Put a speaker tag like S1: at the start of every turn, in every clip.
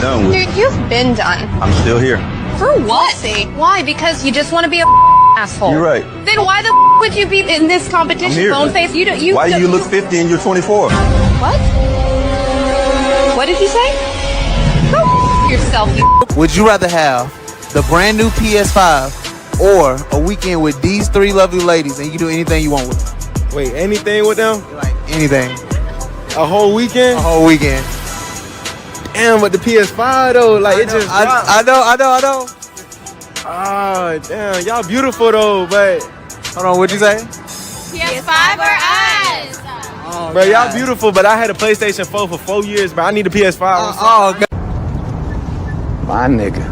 S1: done with.
S2: Dude, you've been done.
S1: I'm still here.
S2: For what? Why? Because you just want to be a asshole.
S1: You're right.
S2: Then why the would you be in this competition? Bone face.
S1: Why do you look 50 and you're 24?
S2: What? What did you say? Go yourself, you.
S3: Would you rather have the brand new PS5 or a weekend with these three lovely ladies and you can do anything you want with them?
S4: Wait, anything with them?
S3: Like anything.
S4: A whole weekend?
S3: A whole weekend.
S4: Damn, with the PS5 though, like it just.
S3: I know.
S4: Oh, damn, y'all beautiful though, but.
S3: Hold on, what'd you say?
S5: PS5 or us?
S3: Oh,
S4: bro, y'all beautiful, but I had a PlayStation 4 for 4 years, but I need a PS5.
S3: God.
S6: My nigga.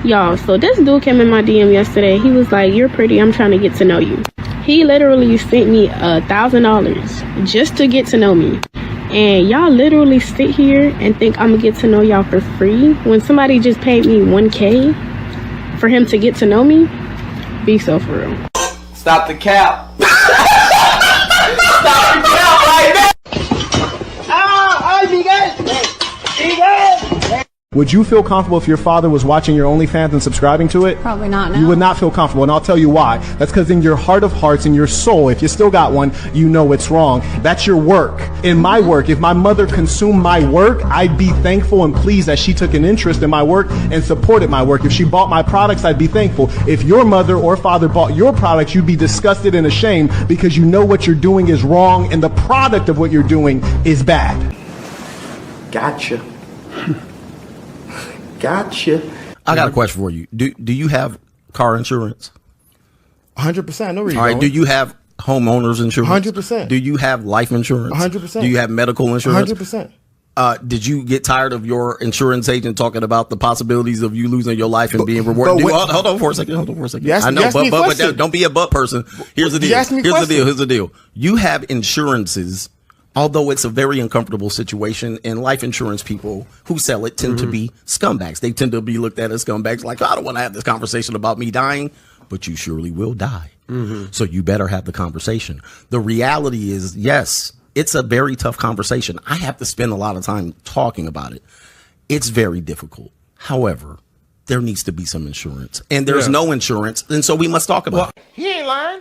S7: Y'all, so this dude came in my DM yesterday. He was like, "You're pretty, I'm trying to get to know you." He literally sent me $1,000 just to get to know me. And y'all literally sit here and think I'm gonna get to know y'all for free when somebody just paid me $1K for him to get to know me? Be so for real.
S3: Stop the cap. Stop the cap right now.
S8: Would you feel comfortable if your father was watching your OnlyFans and subscribing to it?
S5: Probably not, no.
S8: You would not feel comfortable, and I'll tell you why. That's because in your heart of hearts, in your soul, if you still got one, you know it's wrong. That's your work. In my work, if my mother consumed my work, I'd be thankful and pleased that she took an interest in my work and supported my work. If she bought my products, I'd be thankful. If your mother or father bought your products, you'd be disgusted and ashamed because you know what you're doing is wrong and the product of what you're doing is bad.
S6: Gotcha. Gotcha.
S9: I got a question for you. Do you have car insurance?
S4: 100%. No reason.
S9: All right. Do you have homeowners insurance?
S4: 100%.
S9: Do you have life insurance?
S4: 100%.
S9: Do you have medical insurance?
S4: 100%.
S9: Did you get tired of your insurance agent talking about the possibilities of you losing your life and being rewarded? Hold on for a second. I know, but don't be a butt person. Here's the deal. Here's the deal. You have insurances. Although it's a very uncomfortable situation, and life insurance people who sell it tend to be scumbags. They tend to be looked at as scumbags, like, I don't want to have this conversation about me dying, but you surely will die. So you better have the conversation. The reality is, yes, it's a very tough conversation. I have to spend a lot of time talking about it. It's very difficult. However, there needs to be some insurance, and there's no insurance, and so we must talk about it.
S4: He ain't lying.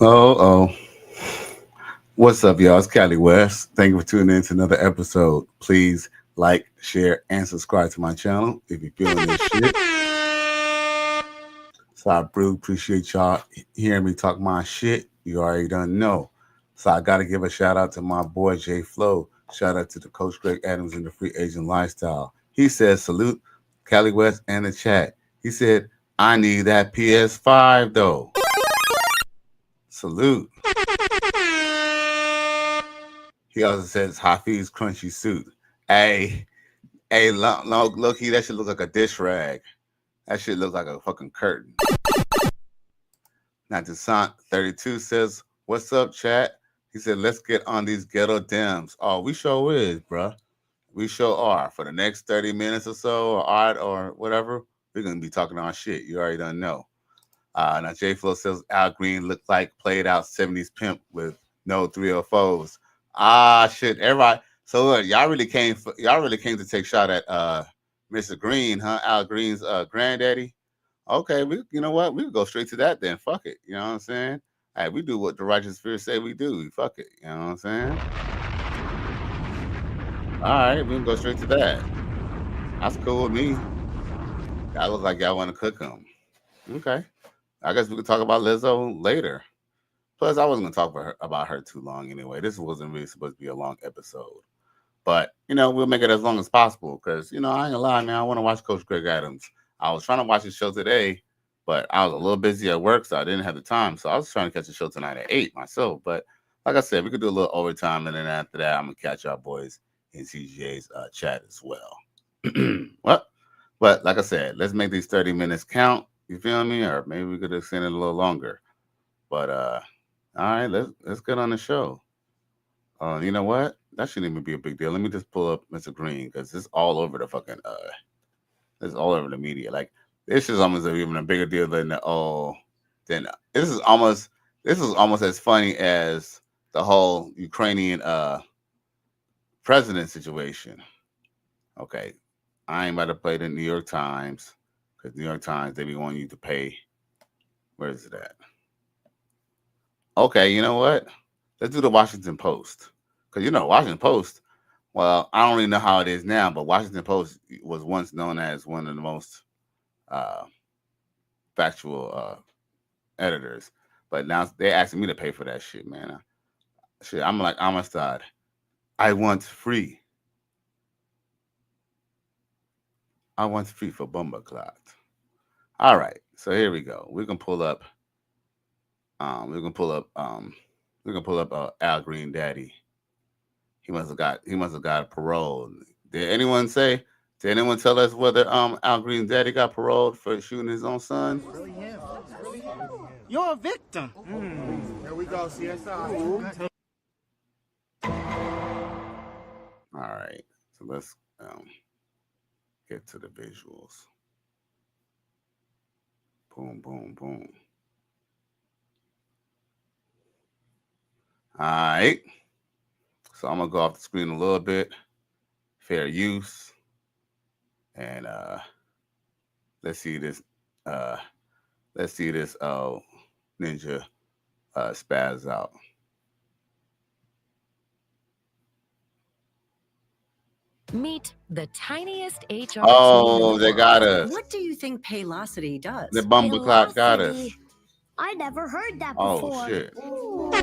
S6: Oh. What's up, y'all? It's Cali West. Thank you for tuning in to another episode. Please like, share, and subscribe to my channel if you're feeling this shit. So I really appreciate y'all hearing me talk my shit. You already done know. So I got to give a shout out to my boy Jay Flo. Shout out to the Coach Greg Adams and the Free Agent Lifestyle. He says, salute Cali West and the chat. He said, I need that PS5 though. Salute. He also says Hafiz crunchy suit. Hey, low-key, that shit look like a dish rag. That shit look like a fucking curtain. Now, Desant 32 says, what's up, chat? He said, let's get on these ghetto Dems. Oh, we sure is, bruh. We sure are. For the next 30 minutes or so, or odd, or whatever, we're going to be talking on shit. You already done know. Now, J Flo says, Al Green looked like played out 70s pimp with no 304s. Shit, everybody. So, look, y'all really came to take shot at Mr. Green, huh? Al Green's granddaddy. Okay, you know what? We can go straight to that then. Fuck it. You know what I'm saying? Hey, we do what the righteous spirits say we do. Fuck it. You know what I'm saying? All right, we can go straight to that. That's cool with me. Y'all look like y'all want to cook them. Okay. I guess we could talk about Lizzo later. Plus, I wasn't going to talk about her too long anyway. This wasn't really supposed to be a long episode. But, we'll make it as long as possible because, I ain't going to lie, man. I want to watch Coach Greg Adams. I was trying to watch the show today, but I was a little busy at work, so I didn't have the time. So I was trying to catch the show tonight at 8 myself. But like I said, we could do a little overtime, and then after that, I'm going to catch our boys in CGA's chat as well. But like I said, let's make these 30 minutes count. You feel me? Or maybe we could extend it a little longer. But all right, let's get on the show. You know what? That shouldn't even be a big deal. Let me just pull up Mr. Green because it's all over the fucking it's all over the media. Like this is almost even a bigger deal than this is almost as funny as the whole Ukrainian president situation. Okay, I ain't about to play the New York Times because New York Times they be wanting you to pay. Where is it at? Okay, you know what? Let's do the Washington Post because Washington Post. Well, I don't really know how it is now, but Washington Post was once known as one of the most factual editors. But now they're asking me to pay for that shit, man. I'm like Amistad. I want free. I want free for Bumbleclot. All right, so here we go. We can pull up. Al Green Daddy. He must have got paroled. Did anyone tell us whether Al Green's daddy got paroled for shooting his own son?
S10: You're a victim. There we go, CSI.
S6: All right, so let's get to the visuals. Boom, boom, boom. All right. So I'm gonna go off the screen a little bit. Fair use. And let's see this ninja spaz out.
S11: Meet the tiniest HR.
S6: Oh, they got us.
S11: What do you think Paylocity does?
S6: The Bumbleclot got us.
S12: I never heard that
S6: before.
S12: before.
S6: Oh, shit.
S12: I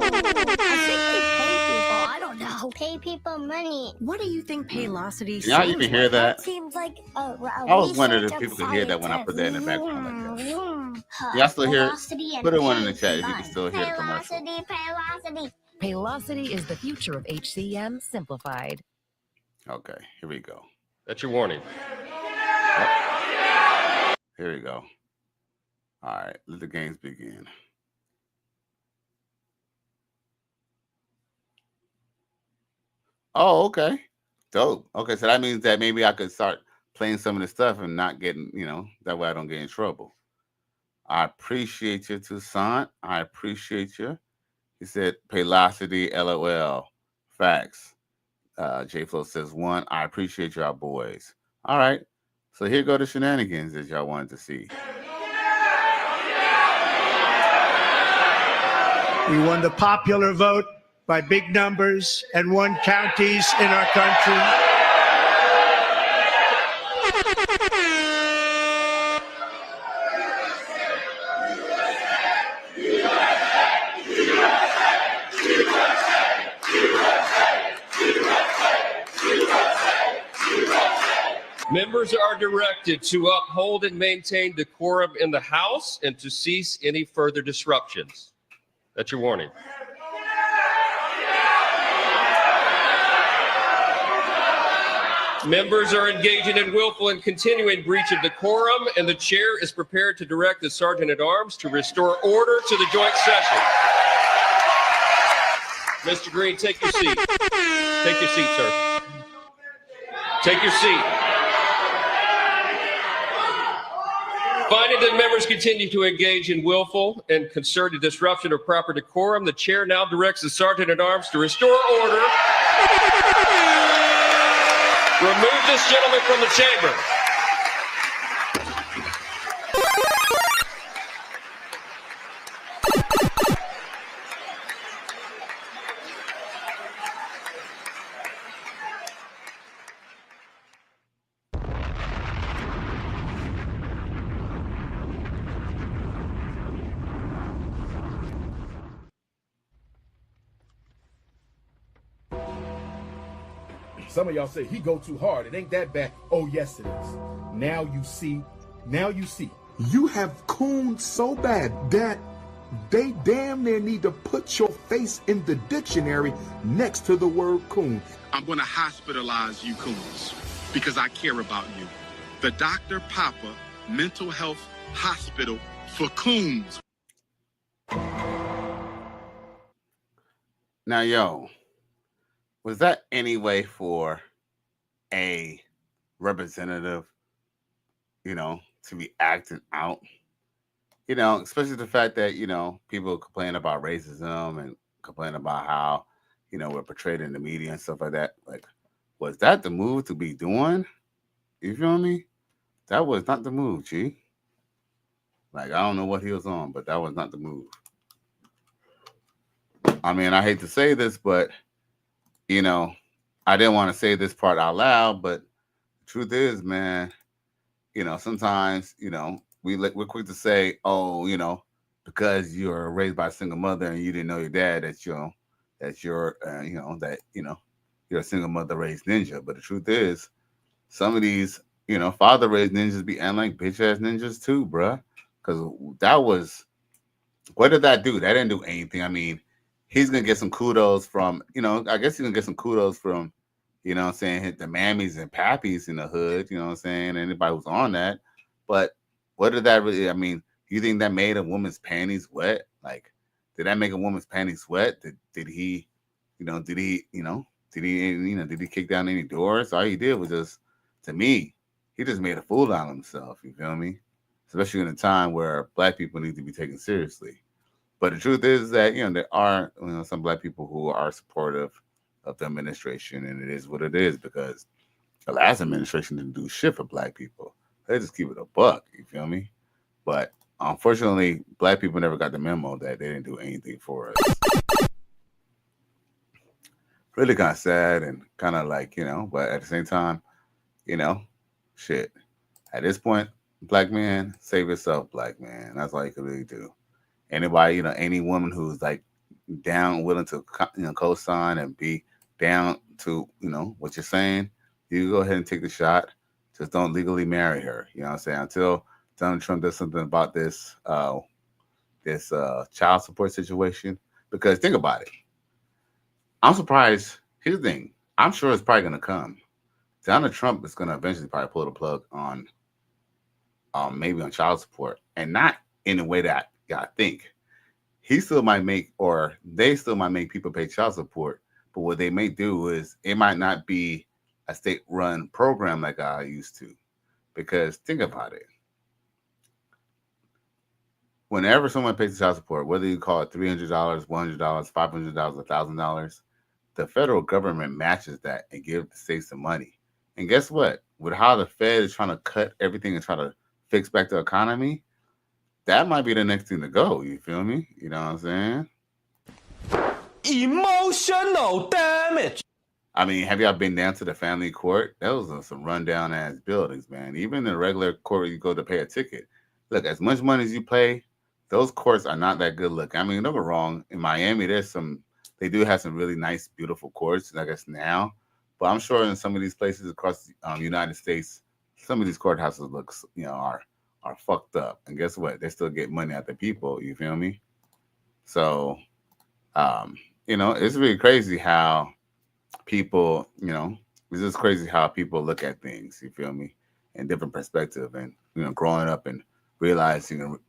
S12: think they pay people. I don't know. Pay people money.
S11: What do you think Paylocity
S6: Yeah, you can hear that.
S12: That seems like
S6: I was wondering if people could hear that when I put that in the background like that. Y'all still hear it? Put it one in the chat if you can still hear the commercial.
S12: Paylocity.
S11: Paylocity is the future of HCM simplified.
S6: Okay, here we go.
S13: That's your warning.
S6: Oh. Here we go. All right, let the games begin. Oh, okay. Dope. Okay, so that means that maybe I could start playing some of the stuff and not getting, that way I don't get in trouble. I appreciate you, Toussaint. I appreciate you. He said, Paylocity, LOL. Facts. J Flo says 1. I appreciate y'all boys. All right. So here go the shenanigans that y'all wanted to see.
S10: We won the popular vote by big numbers and won counties in our country.
S13: Members are directed to uphold and maintain decorum in the House and to cease any further disruptions. That's your warning. Members are engaging in willful and continuing breach of decorum, and the chair is prepared to direct the Sergeant at Arms to restore order to the joint session. Mr. Green, take your seat. Take your seat, sir. Take your seat. Finding that members continue to engage in willful and concerted disruption of proper decorum, the chair now directs the Sergeant at Arms to restore order. Remove this gentleman from the chamber.
S14: Some of y'all say he go too hard. It ain't that bad. Oh, yes, it is. Now you see. Now you see.
S15: You have cooned so bad that they damn near need to put your face in the dictionary next to the word coon.
S16: I'm going to hospitalize you coons because I care about you. The Dr. Papa Mental Health Hospital for Coons.
S6: Now, yo, was that any way for a representative, to be acting out? Especially the fact that, people complain about racism and complain about how, we're portrayed in the media and stuff like that. Like, was that the move to be doing? You feel me? That was not the move, G. Like, I don't know what he was on, but that was not the move. I mean, I hate to say this, but, I didn't want to say this part out loud, but the truth is, man, sometimes, we're quick to say, oh, because you're raised by a single mother and you didn't know your dad, you're a single mother raised ninja. But the truth is, some of these, father raised ninjas be acting like bitch ass ninjas too, bruh. Because what did that do? That didn't do anything. I mean, he's gonna get some kudos from, I guess he's gonna get some kudos from, the mammies and pappies in the hood, anybody who's on that. But what did that really, you think that made a woman's panties wet? Like, did that make a woman's panties wet? Did he kick down any doors? All he did was just, to me, he just made a fool out of himself, you feel me? Especially in a time where black people need to be taken seriously. But the truth is that, there are some black people who are supportive of the administration, and it is what it is, because the last administration didn't do shit for black people. They just keep it a buck, you feel me? But unfortunately, black people never got the memo that they didn't do anything for us. Really kind of sad and kind of like, but at the same time, shit. At this point, black man, save yourself, black man. That's all you can really do. Anybody, any woman who's like down, willing to, co-sign and be down to, what you're saying, you go ahead and take the shot. Just don't legally marry her. You know what I'm saying? Until Donald Trump does something about this, child support situation. Because think about it. I'm surprised. Here's the thing. I'm sure it's probably going to come. Donald Trump is going to eventually probably pull the plug on, maybe on child support, and not in a way that I think. He still might make, or they still might make people pay child support, but what they may do is it might not be a state-run program like I used to. Because think about it. Whenever someone pays child support, whether you call it $300, $100, $500, $1,000, the federal government matches that and gives the states the money. And guess what? With how the Fed is trying to cut everything and try to fix back the economy, that might be the next thing to go. You feel me? You know what I'm saying?
S17: Emotional damage.
S6: I mean, have y'all been down to the family court? Those are some rundown ass buildings, man. Even in the regular court, you go to pay a ticket. Look, as much money as you pay, those courts are not that good looking. I mean, don't get wrong. In Miami, they do have some really nice, beautiful courts, I guess now. But I'm sure in some of these places across the United States, some of these courthouses are fucked up. And guess what? They still get money out the people. You feel me? So, it's really crazy how people, it's just crazy how people look at things, you feel me, in different perspective. And, growing up and realizing, and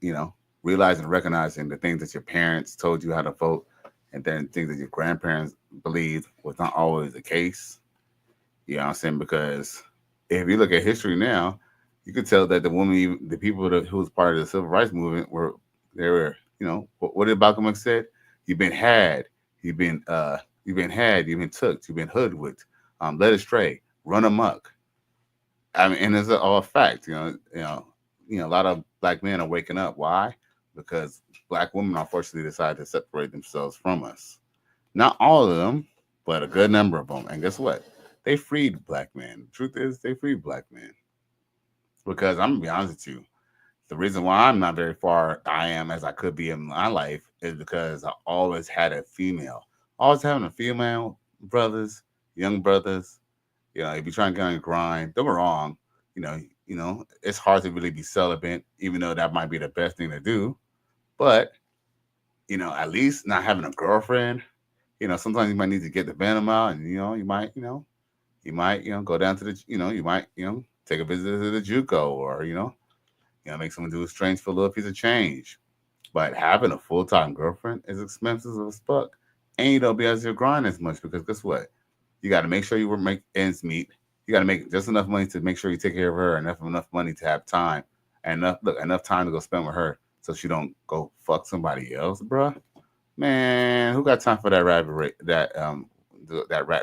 S6: recognizing the things that your parents told you how to vote and then things that your grandparents believed was not always the case. You know what I'm saying? Because if you look at history now, you could tell that the people who was part of the civil rights movement were, what did Malcolm X said? You've been had, you've been took, you've been hoodwinked, led astray, run amok. I mean, and it's all a fact. A lot of black men are waking up. Why? Because black women unfortunately decided to separate themselves from us. Not all of them, but a good number of them. And guess what? They freed black men. The truth is, they freed black men. Because I'm gonna be honest with you, the reason why I'm not very far I am as I could be in my life is because I always had a female. Always having a female brothers, young brothers. If you're trying to get on the grind, don't be wrong. It's hard to really be celibate, even though that might be the best thing to do. But, at least not having a girlfriend, sometimes you might need to get the venom out, and, you might go down to the, you might, take a visit to the JUCO, or, make someone do a strange for a little piece of change. But having a full-time girlfriend is expensive as fuck. And you don't be able to grind as much because guess what? You got to make sure you make ends meet. You got to make just enough money to make sure you take care of her, enough money to have time, and enough time to go spend with her so she don't go fuck somebody else, bruh. Man, who got time for that rat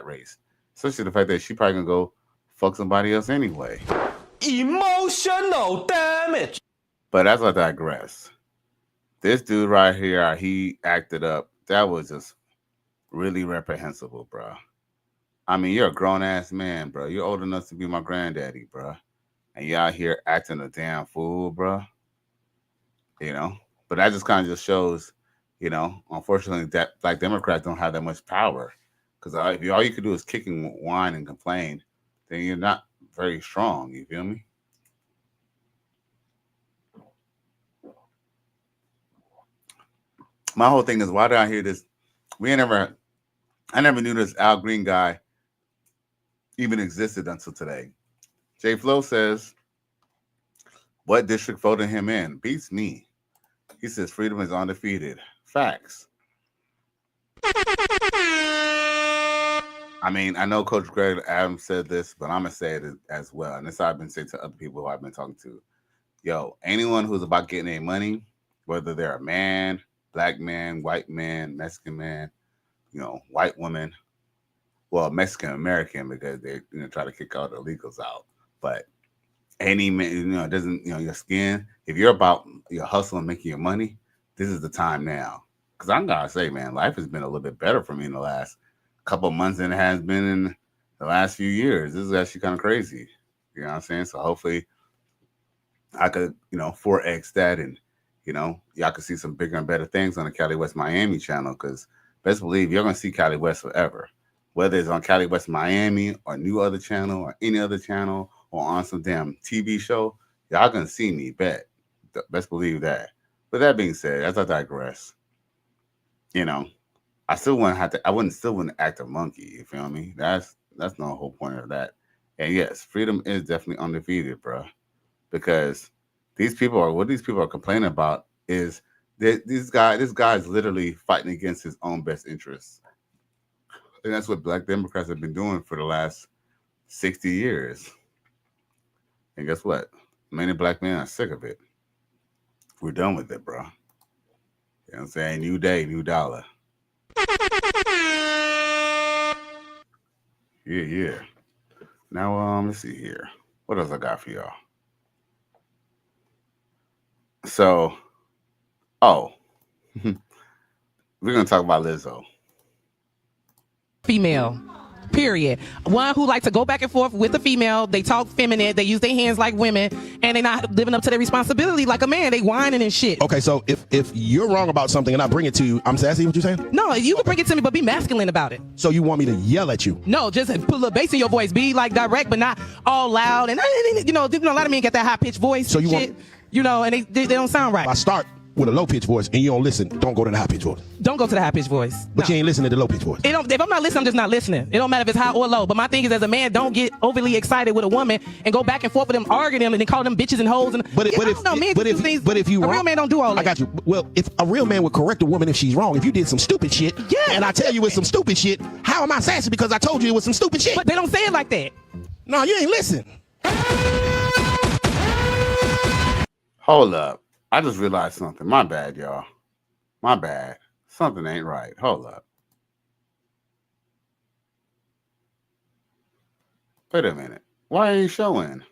S6: race? Especially the fact that she probably gonna go fuck somebody else anyway.
S17: Emotional damage.
S6: But as I digress, this dude right here, he acted up. That was just really reprehensible, bro. I mean, you're a grown-ass man, bro. You're old enough to be my granddaddy, bro. And you out here acting a damn fool, bro. But that just kind of just shows, unfortunately, that Black Democrats don't have that much power. Because if all you can do is kick and whine and complain, then you're not very strong. You feel me? My whole thing is, why did I hear this? I never knew this Al Green guy even existed until today. J Flo says, what district voted him in? Beats me. He says freedom is undefeated. Facts. I mean, I know Coach Greg Adams said this, but I'm going to say it as well. And this I've been saying to other people who I've been talking to. Yo, anyone who's about getting their money, whether they're a man, black man, white man, Mexican man, white woman, well, Mexican American, because they try to kick all the illegals out. But any man, it doesn't, your skin, if you're about your hustle and making your money, this is the time now. Because I'm going to say, man, life has been a little bit better for me in the last couple of months than it has been in the last few years. This is actually kind of crazy. You know what I'm saying? So hopefully I could, 4X that and, y'all can see some bigger and better things on the Cali West Miami channel, because best believe you're going to see Cali West forever. Whether it's on Cali West Miami or new other channel or any other channel or on some damn TV show, y'all going to see me, bet. Best believe that. But that being said, as I digress, I still wouldn't act a monkey, you feel me? That's the whole point of that. And yes, freedom is definitely undefeated, bro. Because these people are complaining about is this guy is literally fighting against his own best interests. And that's what Black Democrats have been doing for the last 60 years. And guess what? Many black men are sick of it. We're done with it, bro. You know what I'm saying? New day, new dollar. Yeah. Now, let's see here. What else I got for y'all? So, we're going to talk about Lizzo.
S18: Female, period. One who likes to go back and forth with a female. They talk feminine. They use their hands like women, and they're not living up to their responsibility like a man. They whining and shit.
S19: Okay, so if you're wrong about something and I bring it to you, I'm sassy. What you saying?
S18: No, you can bring it to me, but be masculine about it.
S19: So you want me to yell at you?
S18: No, just put a little bass in your voice. Be like direct, but not all loud. And a lot of men get that high pitched voice. So you shit, want, and they don't sound right.
S19: If I start with a low pitch voice and you don't listen, don't go to the high pitch voice.
S18: Don't go to the high pitch voice.
S19: But you ain't listening to the low pitch voice.
S18: If I'm not listening, I'm just not listening. It don't matter if it's high or low. But my thing is, as a man, don't get overly excited with a woman and go back and forth with them, arguing them, and then call them bitches and hoes. But if you
S19: a
S18: real man don't do all that.
S19: I got you. Well, if a real man would correct a woman if she's wrong, if you did some stupid shit, and I tell you it's some stupid shit, how am I sassy because I told you it was some stupid shit?
S18: But they don't say it like that.
S19: No, you ain't listen.
S6: Hold up. I just realized something. My bad, y'all. My bad. Something ain't right. Hold up. Wait a minute. Why ain't showing?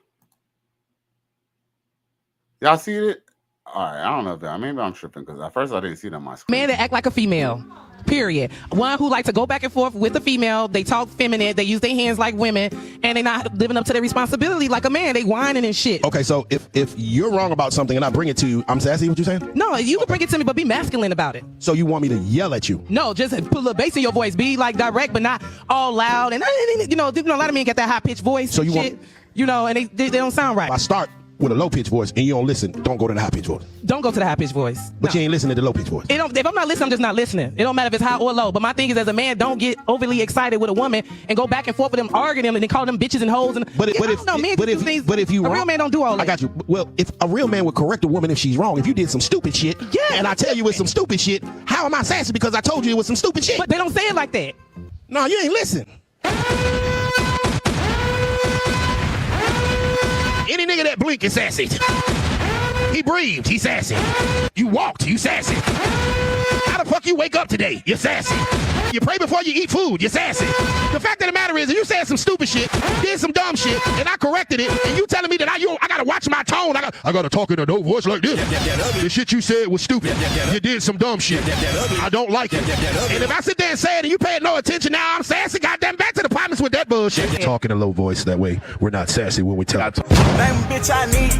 S6: Y'all see it? All right. I don't know if that. Maybe I'm tripping because at first I didn't see it on my screen.
S18: Man that act like a female. Period. One who like to go back and forth with a female. They talk feminine. They use their hands like women, and they not living up to their responsibility like a man. They whining and shit.
S19: Okay, so if you're wrong about something and I bring it to you, I'm sassy. What you saying?
S18: No, you can bring it to me, but be masculine about it.
S19: So you want me to yell at you?
S18: No, just put a little bass in your voice. Be like direct, but not all loud. And you know, a lot of men get that high pitched voice. So you shit, and they don't sound right.
S19: I start with a low pitch voice and you don't listen, don't go to the high pitch voice.
S18: Don't go to the high pitch voice.
S19: But you ain't listening to the low pitch voice.
S18: If I'm not listening, I'm just not listening. It don't matter if it's high or low. But my thing is, as a man, don't get overly excited with a woman and go back and forth with them, arguing them, and then call them bitches and hoes. But if you
S19: a
S18: real man don't do all that.
S19: I got you. Well, if a real man would correct a woman if she's wrong, if you did some stupid shit, and I tell you it's some stupid shit, how am I sassy because I told you it was some stupid shit?
S18: But they don't say it like that.
S19: No, you ain't listen. Any nigga that blink is sassy. He breathed, he's sassy. You walked, you sassy. How the fuck you wake up today? You're sassy. You pray before you eat food, you're sassy. The fact of the matter is, if you said some stupid shit, did some dumb shit, and I corrected it, and you telling me that I gotta watch my tone, I gotta talk in a no voice like this. The shit you said was stupid. You did some dumb shit. I don't like it. And if I sit there and say it and you pay no attention, now I'm sassy, goddamn, back to the apartments with that bullshit. Talk in a low voice, that way we're not sassy when we talk.
S20: Name bitch I need.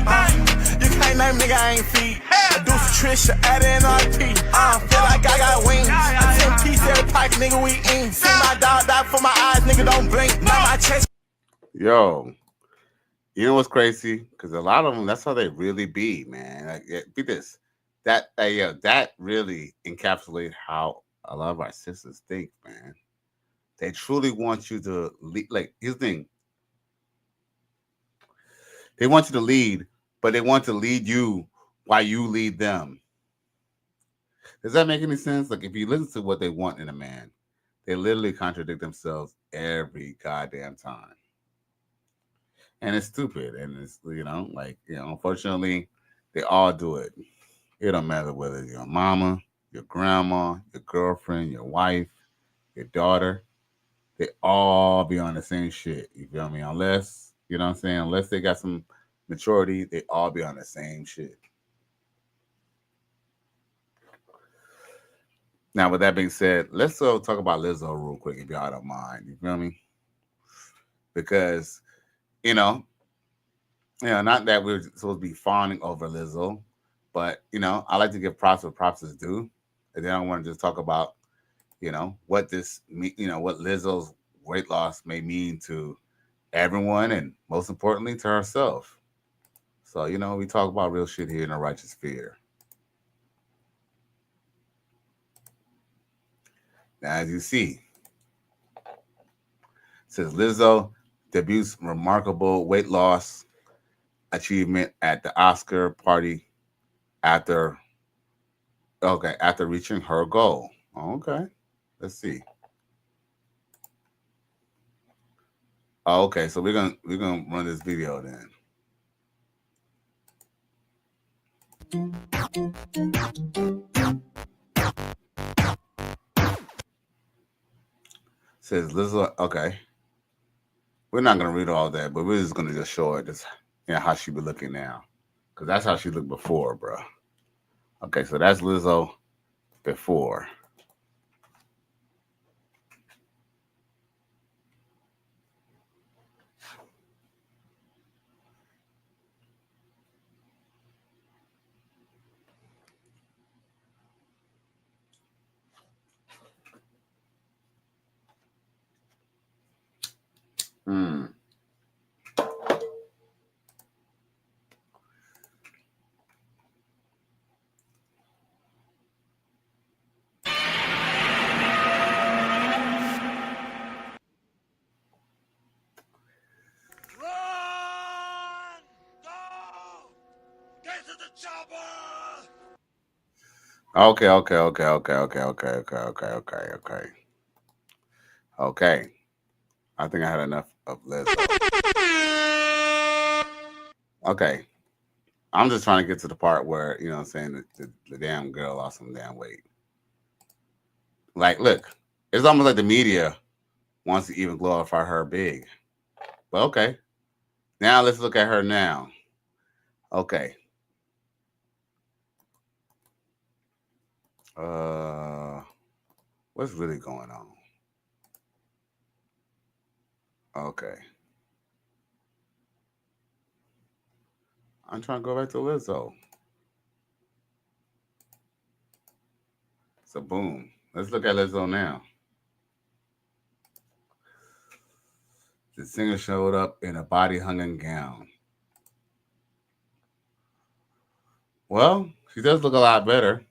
S20: You can't name nigga I ain't feed. I do some Trisha, add in RP. Feel like I got wings. A 10 piece every pocket, nigga, we in. See my dog die for my eyes, nigga, don't blink. Now my chest.
S6: Yo, you know what's crazy? Because a lot of them, that's how they really be, man. Like, be this. That really encapsulates how a lot of our sisters think, man. They truly want you to lead. Like, here's the thing. They want you to lead, but they want to lead you while you lead them. Does that make any sense? Like, if you listen to what they want in a man, they literally contradict themselves every goddamn time. And it's stupid. And it's, unfortunately, they all do it. It don't matter whether it's your mama, your grandma, your girlfriend, your wife, your daughter. They all be on the same shit. You feel me? Unless, you know what I'm saying? Unless they got some maturity, they all be on the same shit. Now, with that being said, let's talk about Lizzo real quick, if y'all don't mind. You feel me? Because, not that we're supposed to be fawning over Lizzo, but, I like to give props where props is due. And then I want to just talk about, what what Lizzo's weight loss may mean to everyone and most importantly to herself. So, we talk about real shit here in the Righteous Sphere. Now, as you see, it says Lizzo debuts remarkable weight loss achievement at the Oscar party after reaching her goal. Okay, let's see. Oh, okay, so we're gonna run this video then. Says Lizzo, okay. We're not gonna read all that, but we're just gonna just show it just how she be looking now. Because that's how she looked before, bro. Okay, so that's Lizzo before. Okay. I think I had enough of Lizzo. Okay. I'm just trying to get to the part where, you know what I'm saying, the damn girl lost some damn weight. Like, look, it's almost like the media wants to even glorify her big. But okay. Now let's look at her now. Okay. What's really going on? Okay. I'm trying to go back to Lizzo. So boom. Let's look at Lizzo now. The singer showed up in a body-hunging gown. Well, she does look a lot better.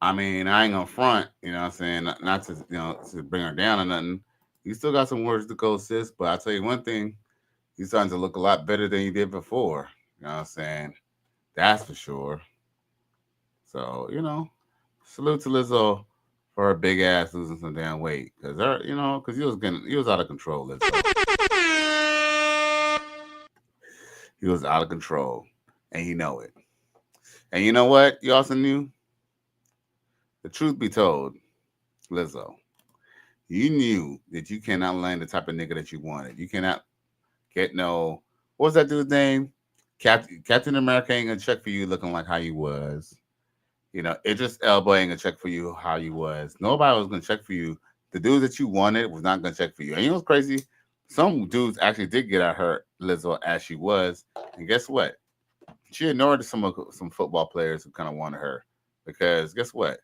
S6: I mean, I ain't gonna front, you know what I'm saying? Not to, you know, to bring her down or nothing. You still got some words to go, sis, but I'll tell you one thing, you're starting to look a lot better than you did before. You know what I'm saying? That's for sure. So, you know, salute to Lizzo for her big ass losing some damn weight. Cause her, you know, cause he was out of control, Lizzo. He was out of control. And you know it. And you know what? You also knew? The truth be told, Lizzo, you knew that you cannot land the type of nigga that you wanted. You cannot get no, what was that dude's name? Captain America ain't gonna check for you looking like how you was. You know, Idris Elba ain't gonna check for you how you was. Nobody was gonna check for you. The dude that you wanted was not gonna check for you. And you know what's crazy? Some dudes actually did get at her, Lizzo, as she was. And guess what? She ignored some football players who kind of wanted her. Because guess what?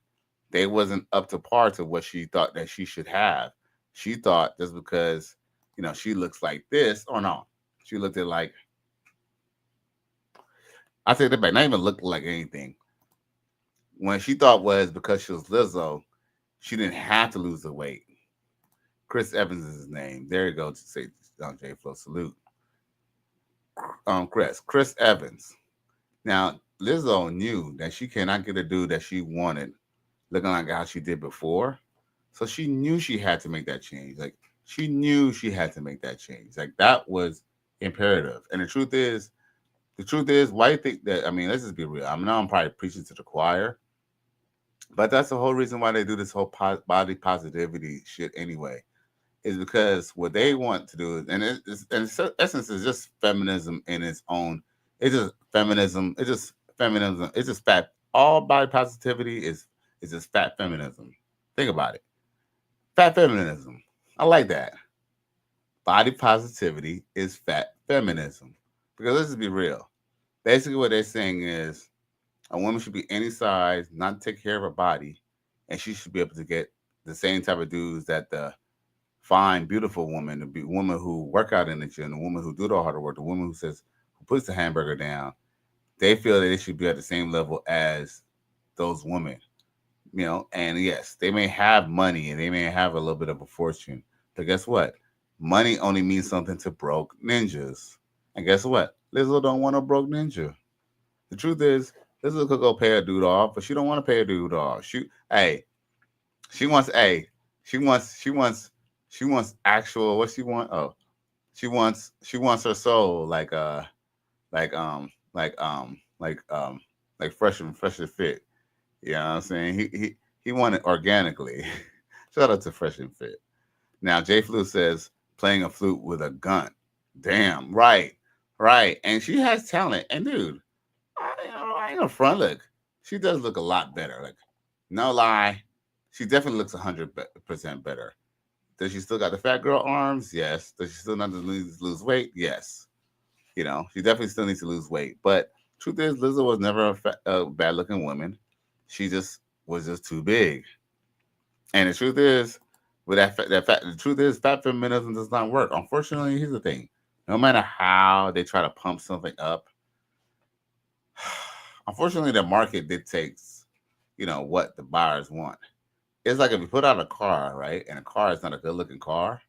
S6: They wasn't up to par to what she thought that she should have. She thought just because, you know, she looks like this, or no. She looked at like, I take that back, not even look like anything. When she thought was because she was Lizzo, she didn't have to lose the weight. Chris Evans is his name. There you go to say J Flow salute. Chris Evans. Now, Lizzo knew that she cannot get a dude that she wanted looking like how she did before. So she knew she had to make that change. Like, she knew she had to make that change. Like, that was imperative. And the truth is, why you think that, I mean, let's just be real. I mean, I'm probably preaching to the choir, but that's the whole reason why they do this whole body positivity shit anyway, is because what they want to do, and in essence, is just feminism in its own. It's just feminism. It's just fat. All body positivity is just fat feminism. Think about it. Fat feminism. I like that. Body positivity is fat feminism. Because let's just be real. Basically, what they're saying is a woman should be any size, not take care of her body, and she should be able to get the same type of dudes that the fine, beautiful woman, the woman who work out in the gym, the woman who do the harder work, the woman who puts the hamburger down. They feel that they should be at the same level as those women. You know, and yes, they may have money and they may have a little bit of a fortune, but guess what? Money only means something to broke ninjas. And guess what? Lizzo don't want a broke ninja. The truth is, Lizzo could go pay a dude off, but she don't want to pay a dude off. She wants actual, what she want? Oh, she wants her soul like fresh and fit. You know what I'm saying? He won it organically. Shout out to Fresh and Fit. Now, J. Flu says, playing a flute with a gun. Damn, right. And she has talent. And dude, I ain't gonna front. Look, she does look a lot better. Like, no lie, she definitely looks 100% better. Does she still got the fat girl arms? Yes. Does she still not lose weight? Yes. You know, she definitely still needs to lose weight. But truth is, Lizzo was never a bad looking woman. She was just too big. And the truth is, with the truth is, fat feminism does not work. Unfortunately, here's the thing: no matter how they try to pump something up, unfortunately, the market dictates, you know, what the buyers want. It's like if you put out a car, right, and a car is not a good-looking car,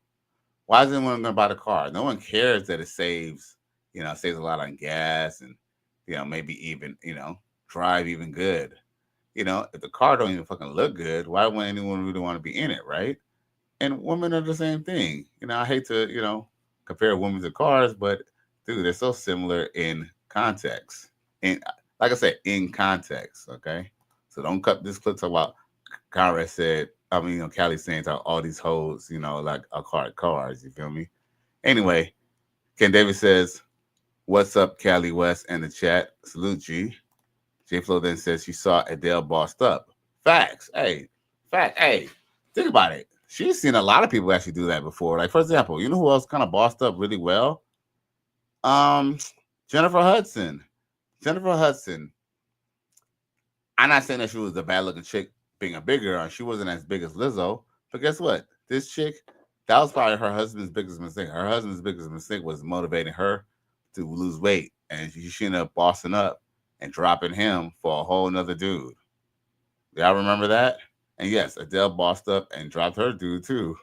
S6: why is anyone going to buy the car? No one cares that it saves a lot on gas and, you know, maybe even, you know, drive even good. You know, if the car don't even fucking look good, why would anyone really want to be in it, right? And women are the same thing. You know, I hate to, compare women to cars, but dude, they're so similar in context. And like I said, in context, okay? So don't cut this clip talk about Congres said, Callie saying to all these hoes, like a cars, you feel me? Anyway, Ken Davis says, "What's up, Callie West?" in the chat. Salute, G. J Flo then says she saw Adele bossed up. Facts. Hey, think about it. She's seen a lot of people actually do that before. Like, for example, you know who else kind of bossed up really well? Jennifer Hudson. I'm not saying that she was the bad looking chick being a big girl, and she wasn't as big as Lizzo. But guess what? This chick, that was probably her husband's biggest mistake. Her husband's biggest mistake was motivating her to lose weight. And she ended up bossing up and dropping him for a whole nother dude. Y'all remember that? And yes, Adele bossed up and dropped her dude too.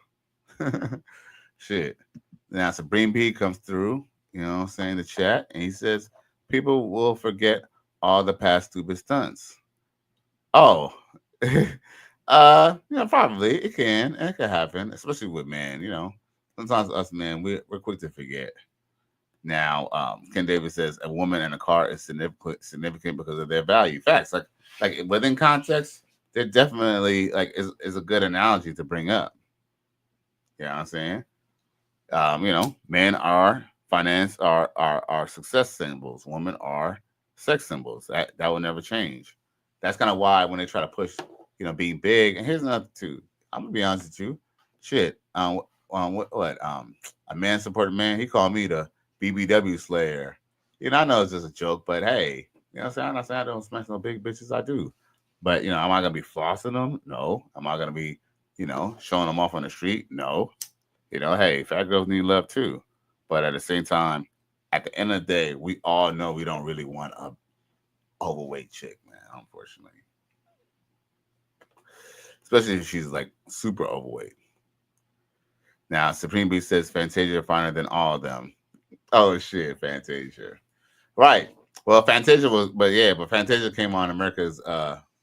S6: Shit. Now Supreme B comes through, saying the chat, and he says, people will forget all the past stupid stunts. Oh, probably it can happen, especially with men. Sometimes us men we're quick to forget. Now, Ken Davis says a woman in a car is significant because of their value. Facts, like within context, they're definitely is a good analogy to bring up. You know what I'm saying? Men are finance are success symbols. Women are sex symbols. That will never change. That's kind of why when they try to push, being big. And here's another too. I'm gonna be honest with you. Shit. A man supported man. He called me the BBW Slayer. I know it's just a joke, but hey, I'm saying? I'm not saying I don't smash no big bitches. I do. But am I gonna be flossing them? No. Am I gonna be, showing them off on the street? No. Hey, fat girls need love too. But at the same time, at the end of the day, we all know we don't really want a overweight chick, man, unfortunately. Especially if she's like super overweight. Now, Supreme B says Fantasia finer than all of them. Oh shit, Fantasia. Right. Well, Fantasia but Fantasia came on America's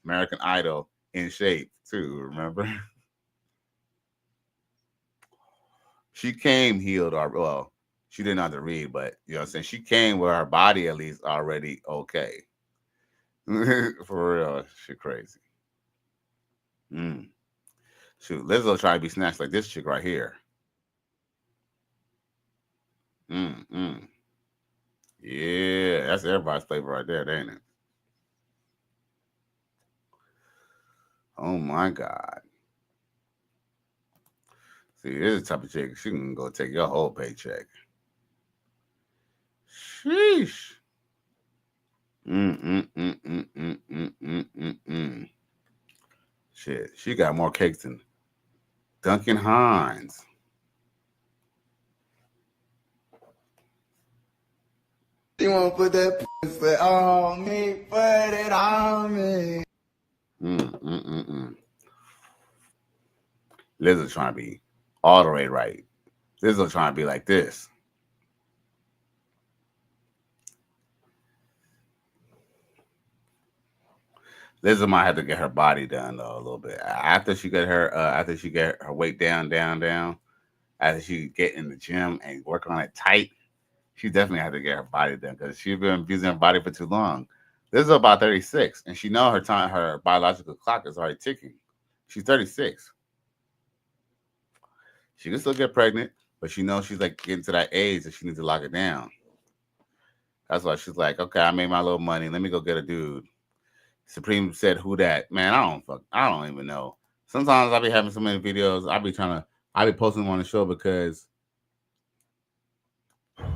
S6: American Idol in shape too, remember? She came healed, or well, she didn't have to read, but you know what I'm saying? She came with her body at least already okay. For real, shit crazy. Shoot, Lizzo trying to be snatched like this chick right here. Yeah, that's everybody's flavor right there, ain't it? Oh my God. See, this is the type of chick, she can go take your whole paycheck. Sheesh. Shit, she got more cakes than Duncan Hines.
S21: You want to put that pussy on me, put it on me.
S6: Lizzo trying to be all the way right. Lizzo trying to be like this. Lizzo might have to get her body done though a little bit after she get her weight down. After she get in the gym and work on it tight, she definitely had to get her body done because she's been abusing her body for too long. Lizzo about 36, and she know her biological clock is already ticking. She's 36. She can still get pregnant, but she knows she's like getting to that age that she needs to lock it down. That's why she's like, okay, I made my little money. Let me go get a dude. Supreme said, who that? Man, I don't even know. Sometimes I'll be having so many videos. I'll be posting them on the show because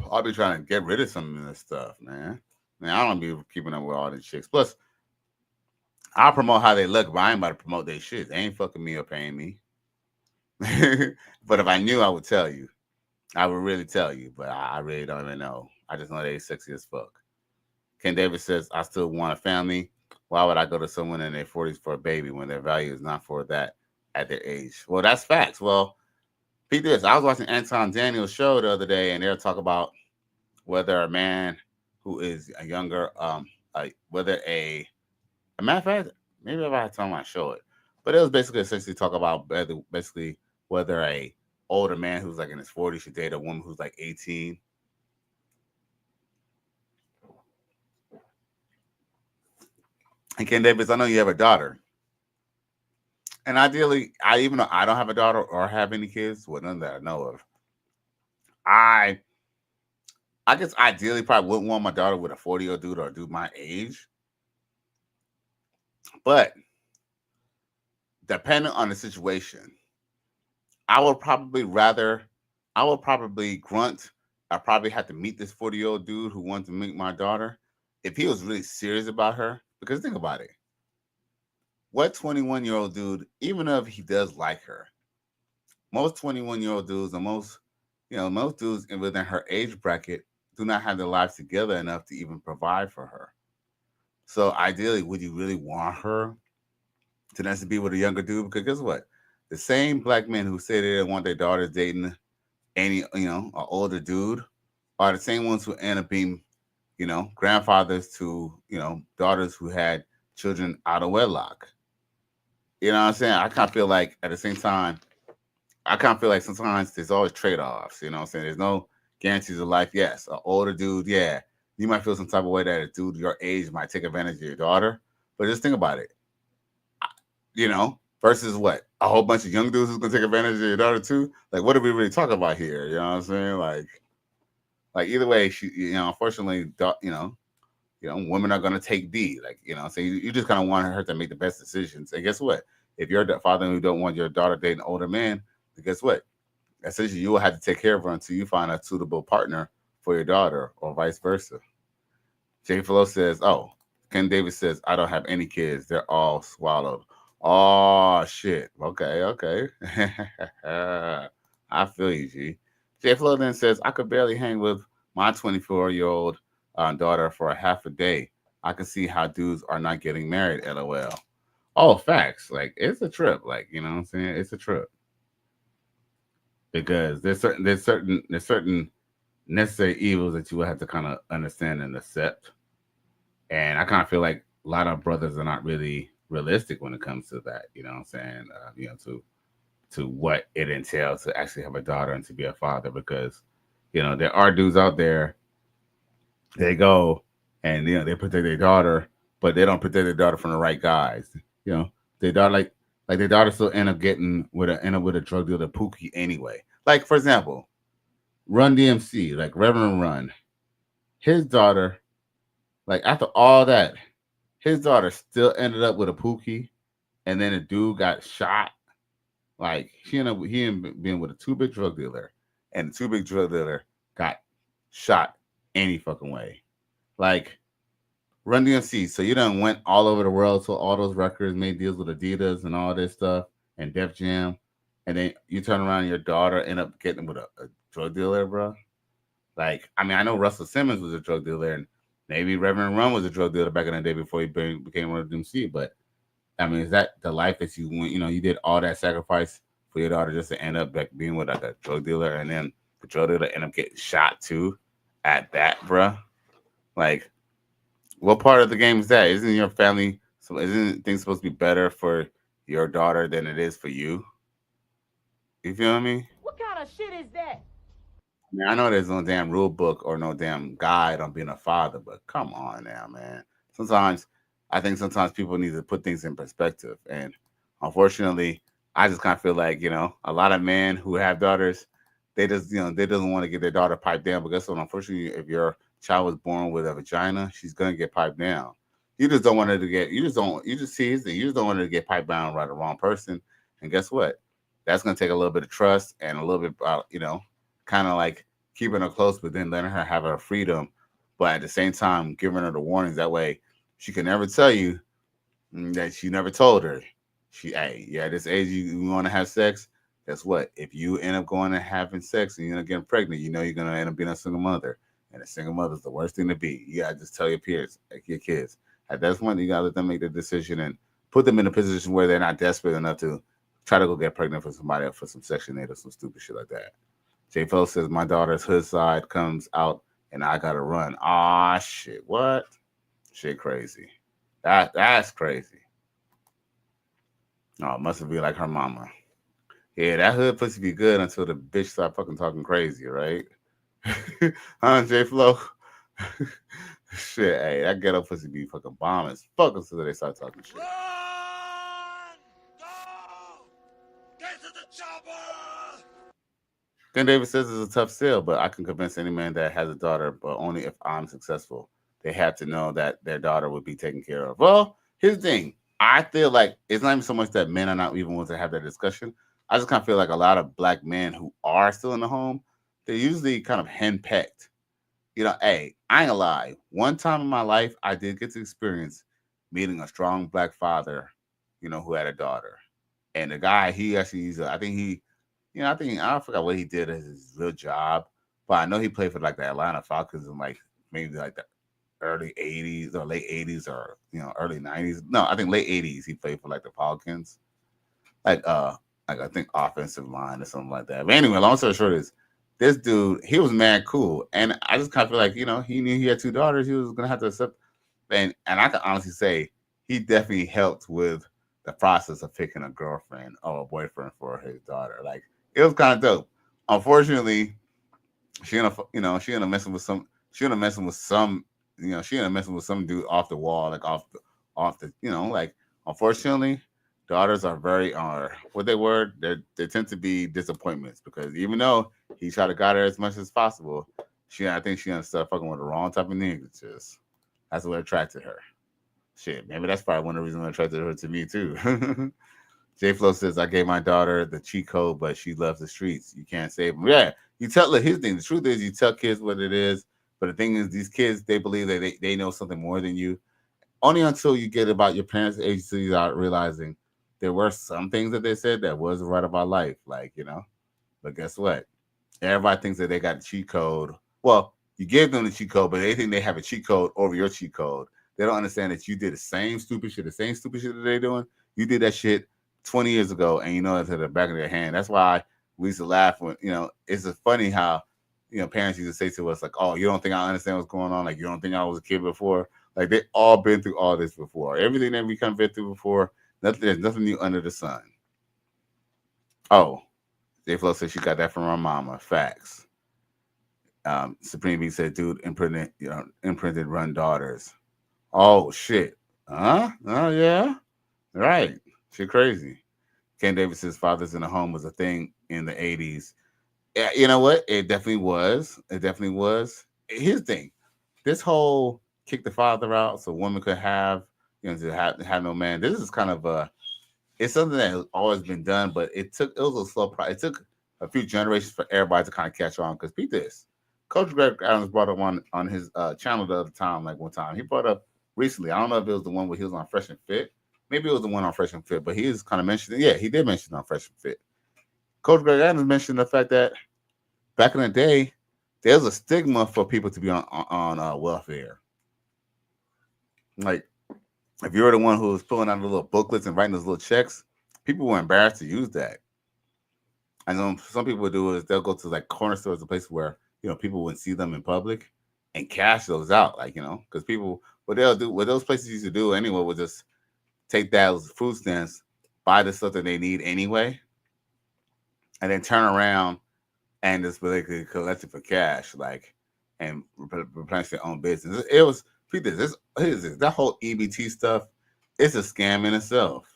S6: I'll be trying to get rid of some of this stuff, man. I don't be keeping up with all these chicks. Plus, I'll promote how they look, but I ain't about to promote their shit. They ain't fucking me or paying me. But if I knew, I would tell you. I would really tell you, but I really don't even know. I just know they sexy as fuck. Ken Davis says, I still want a family. Why would I go to someone in their 40s for a baby when their value is not for that at their age? Well, that's facts. Well, Pete, this. I was watching Anton Daniels' show the other day, and they'll talk about whether a man who is a younger, whether a matter of fact, Maybe if I had time, I'd show it. But it was basically essentially talk about basically whether a older man who's like in his 40s should date a woman who's like 18. And Ken Davis, I know you have a daughter. And ideally, even though I don't have a daughter or have any kids, well, none that I know of, I guess ideally probably wouldn't want my daughter with a 40-year-old dude or a dude my age. But depending on the situation, I would probably grunt. I probably have to meet this 40-year-old dude who wants to meet my daughter if he was really serious about her. Because think about it. What 21-year-old dude, even if he does like her, most 21-year-old dudes and most dudes within her age bracket do not have their lives together enough to even provide for her. So ideally, would you really want her to necessarily be with a younger dude? Because guess what? The same black men who say they didn't want their daughters dating an older dude are the same ones who end up being, grandfathers to, daughters who had children out of wedlock. You know what I'm saying? I kind of feel like at the same time, sometimes there's always trade-offs. You know what I'm saying? There's no guarantees of life. Yes, an older dude, yeah. You might feel some type of way that a dude your age might take advantage of your daughter. But just think about it. Versus what? A whole bunch of young dudes who's going to take advantage of your daughter too? Like, what are we really talking about here? You know what I'm saying? Like either way, unfortunately, women are going to take D. So you just kind of want her to make the best decisions. And guess what? If you're a father who don't want your daughter dating an older man, guess what? Essentially, you will have to take care of her until you find a suitable partner for your daughter or vice versa. Jay Flo says, Ken Davis says, I don't have any kids. They're all swallowed. Oh, shit. Okay. I feel you, G. Jay Flo then says, I could barely hang with my 24-year-old daughter for a half a day. I can see how dudes are not getting married, LOL. Oh, facts. It's a trip. You know what I'm saying? It's a trip. Because there's certain necessary evils that you will have to kind of understand and accept. And I kind of feel like a lot of brothers are not really realistic when it comes to that. You know what I'm saying? To what it entails to actually have a daughter and to be a father. Because, there are dudes out there, they go and, they protect their daughter, but they don't protect their daughter from the right guys. Their daughter, their daughter still end up with a drug dealer Pookie anyway. For example, Run DMC, Reverend Run, his daughter, after all that, his daughter still ended up with a Pookie, and then a dude got shot. He ended up being with a too big drug dealer, and the too big drug dealer got shot any fucking way. Run DMC, so you done went all over the world, so all those records, made deals with Adidas and all this stuff, and Def Jam, and then you turn around and your daughter end up getting with a drug dealer, bro. I know Russell Simmons was a drug dealer, and maybe Reverend Run was a drug dealer back in the day before he became Run DMC, but is that the life that you want? You did all that sacrifice for your daughter just to end up being with a drug dealer, and then the drug dealer end up getting shot too at that, bro? What part of the game is that? Isn't your family, so isn't things supposed to be better for your daughter than it is for you? You feel me?
S1: What kind of shit is that?
S6: I know there's no damn rule book or no damn guide on being a father, but come on now, man. I think sometimes people need to put things in perspective. And unfortunately, I just kind of feel like, a lot of men who have daughters, they just, they doesn't want to get their daughter piped down. But guess what? Unfortunately, if your child was born with a vagina, she's going to get piped down. You just don't want her to get, you just don't want her to get piped down by the wrong person. And guess what? That's going to take a little bit of trust and a little bit about, kind of keeping her close, but then letting her have her freedom. But at the same time, giving her the warnings. That way she can never tell you that you never told her. At this age, you want to have sex. Guess what? If you end up going and having sex and you end up getting pregnant, you're going to end up being a single mother. And a single mother is the worst thing to be. You got to just tell your peers, your kids. At that point, you got to let them make the decision and put them in a position where they're not desperate enough to try to go get pregnant for somebody for some Section 8 or some stupid shit like that. J. Fo says, my daughter's hood side comes out and I got to run. Ah, shit. What? Shit crazy. That's crazy. Oh, must be like her mama. Yeah, that hood pussy be good until the bitch start fucking talking crazy, right? Huh, J Flow? Shit, hey, that ghetto pussy be fucking bomb as fuck until they start talking shit. Ken Davis says it's a tough sell, but I can convince any man that has a daughter, but only if I'm successful. They have to know that their daughter would be taken care of. Well, here's the thing. I feel like it's not even so much that men are not even willing to have that discussion. I just kind of feel like a lot of black men who are still in the home, they're usually kind of henpecked. Hey, I ain't gonna lie. One time in my life, I did get to experience meeting a strong black father, who had a daughter. And the guy, I forgot what he did as his real job, but I know he played for like the Atlanta Falcons in like maybe like the early 80s or late 80s or early 90s. No, I think late 80s he played for like the Falcons. Like I think offensive line or something like that. But anyway, long story short is this dude, he was mad cool. And I just kind of feel like, he knew he had 2 daughters, he was gonna have to accept, and I can honestly say he definitely helped with the process of picking a girlfriend or a boyfriend for his daughter. Like it was kind of dope. Unfortunately, she ended up messing with some dude off the wall, like off the like unfortunately, daughters are what they were, they tend to be disappointments because even though he tried to guide her as much as possible, I think she ended up fucking with the wrong type of niggas. That's what attracted her. Shit, maybe that's probably one of the reasons that attracted her to me too. J Flo says, I gave my daughter the cheat code, but she loves the streets. You can't save them. Yeah, here's the thing. The truth is you tell kids what it is, but the thing is these kids, they believe that they know something more than you. Only until you get about your parents' age till you start realizing there were some things that they said that wasn't right about life. Like, but guess what? Everybody thinks that they got the cheat code. Well, you give them the cheat code, but they think they have a cheat code over your cheat code. They don't understand that you did the same stupid shit that they're doing. You did that shit 20 years ago, and you know it's at the back of their hand. That's why we used to laugh when, it's just funny how, parents used to say to us, like, oh, you don't think I understand what's going on? Like, you don't think I was a kid before? Like, they all been through all this before. Everything that we been through before, there's nothing new under the sun. Oh, J Flo said she got that from her mama. Facts. Supreme B said, dude, imprinted run daughters. Oh, shit. Huh? Oh, yeah? Right. Shit crazy. Ken Davis's fathers in the home was a thing in the 80s. Yeah, you know what? It definitely was. Here's the thing. This whole kick the father out so women could have, to have no man. This is kind of it's something that has always been done, but it was a slow process. It took a few generations for everybody to kind of catch on. Because beat this. Coach Greg Adams brought up on his channel the other time, like one time. He brought up recently, I don't know if it was the one where he was on Fresh and Fit. Maybe it was the one on Fresh and Fit, but he was kind of mentioning, yeah, he did mention on Fresh and Fit. Coach Greg Adams mentioned the fact that back in the day, there was a stigma for people to be on welfare. Like, if you were the one who was pulling out the little booklets and writing those little checks, people were embarrassed to use that. I know some people do is they'll go to like corner stores, a place where people wouldn't see them in public, and cash those out, like because people what those places used to do anyway was just take those food stamps, buy the stuff that they need anyway, and then turn around and just basically collect it for cash, like, and replenish their own business. It was that whole EBT stuff. It's a scam in itself,